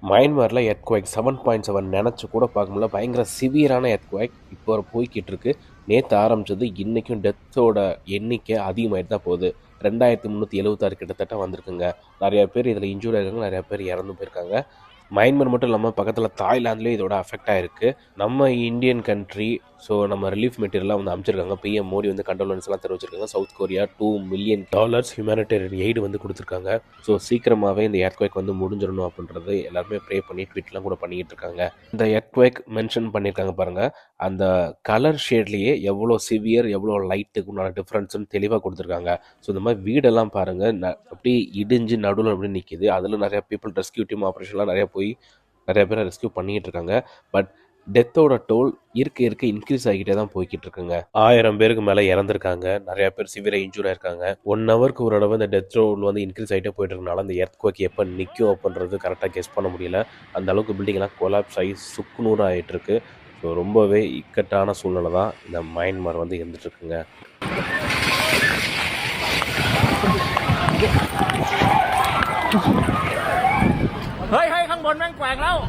மயன்மாரில் earthquake 7.7 நினச்சி கூட பார்க்க முடியல. பயங்கர சிவியரான எர்த்குவைக் இப்போ போய்கிட்டு இருக்கு. நேற்று ஆரம்பிச்சது, இன்றைக்கும் டெத்தோட எண்ணிக்கை அதிகமாகிட்டு தான் போகுது. 2376 கிட்டத்தட்ட வந்திருக்குங்க. நிறையா பேர் இதில் இன்ஜூரி ஆகிருக்காங்க, நிறையா பேர் இறந்து போயிருக்காங்க. மயன்மார் மட்டும் இல்லாமல் பக்கத்தில் தாய்லாந்துலேயும் இதோட அஃபெக்ட் ஆகிருக்கு. நம்ம இந்தியன் கண்ட்ரி ஸோ நம்ம ரிலீஃப் மெட்டீரியல்லாம் வந்து அமைச்சிருக்காங்க. பிஎம் மோடி வந்து கண்டோலன்ஸ்லாம் தெரிவிச்சிருக்காங்க. South Korea $2 million humanitarian aid வந்து கொடுத்துருக்காங்க. ஸோ சீக்கிரமாகவே இந்த எர்த்குவைக் வந்து முடிஞ்சிடணும் அப்படின்றது எல்லாருமே ப்ரே பண்ணி ட்வீட்லாம் கூட பண்ணிக்கிட்டு இருக்காங்க. இந்த எர்த்குவைக் மென்ஷன் பண்ணியிருக்காங்க பாருங்கள், அந்த கலர் ஷேட்லேயே எவ்வளோ சிவியர் எவ்வளோ லைட்டுக்கு உண்டான டிஃப்ரென்ஸ்னு தெளிவாக கொடுத்துருக்காங்க. ஸோ இந்த மாதிரி வீடெல்லாம் பாருங்கள், அப்படியே இடிஞ்சு நடுவில் அப்படி நிற்கிது. அதில் நிறையா பீப்புள் ரெஸ்கியூ டீம் ஆப்ரேஷன்லாம் நிறையா போய் நிறைய பேரை ரெஸ்கியூ பண்ணிக்கிட்டு இருக்காங்க. பட் டெத்தோட டோல் இருக்க இன்க்ரீஸ் ஆகிட்டே தான் போய்கிட்டு இருக்குங்க. 1000 பேருக்கு மேலே இறந்துருக்காங்க. நிறைய பேர் சிவியராக இன்ஜூர் ஆயிருக்காங்க. 1 ஹவருக்கு ஒரு தடவை இந்த டெத் டோல் வந்து இன்க்ரீஸ் ஆகிட்டே போயிட்டு இருக்கனால அந்த எர்த்குவைக் எப்போ நிற்கும் அப்படின்றது கரெக்டாக கெஸ் பண்ண முடியல. அந்த அளவுக்கு பில்டிங்லாம் கொலாப்ஸ் ஆகி சுக்குநூறு ஆகிட்டு இருக்கு. ஸோ ரொம்பவே இக்கட்டான சூழ்நிலை தான் இந்த மயன்மார் வந்து இருந்துட்டு இருக்குங்க. Hơi hơi không buồn mang quàng đâu.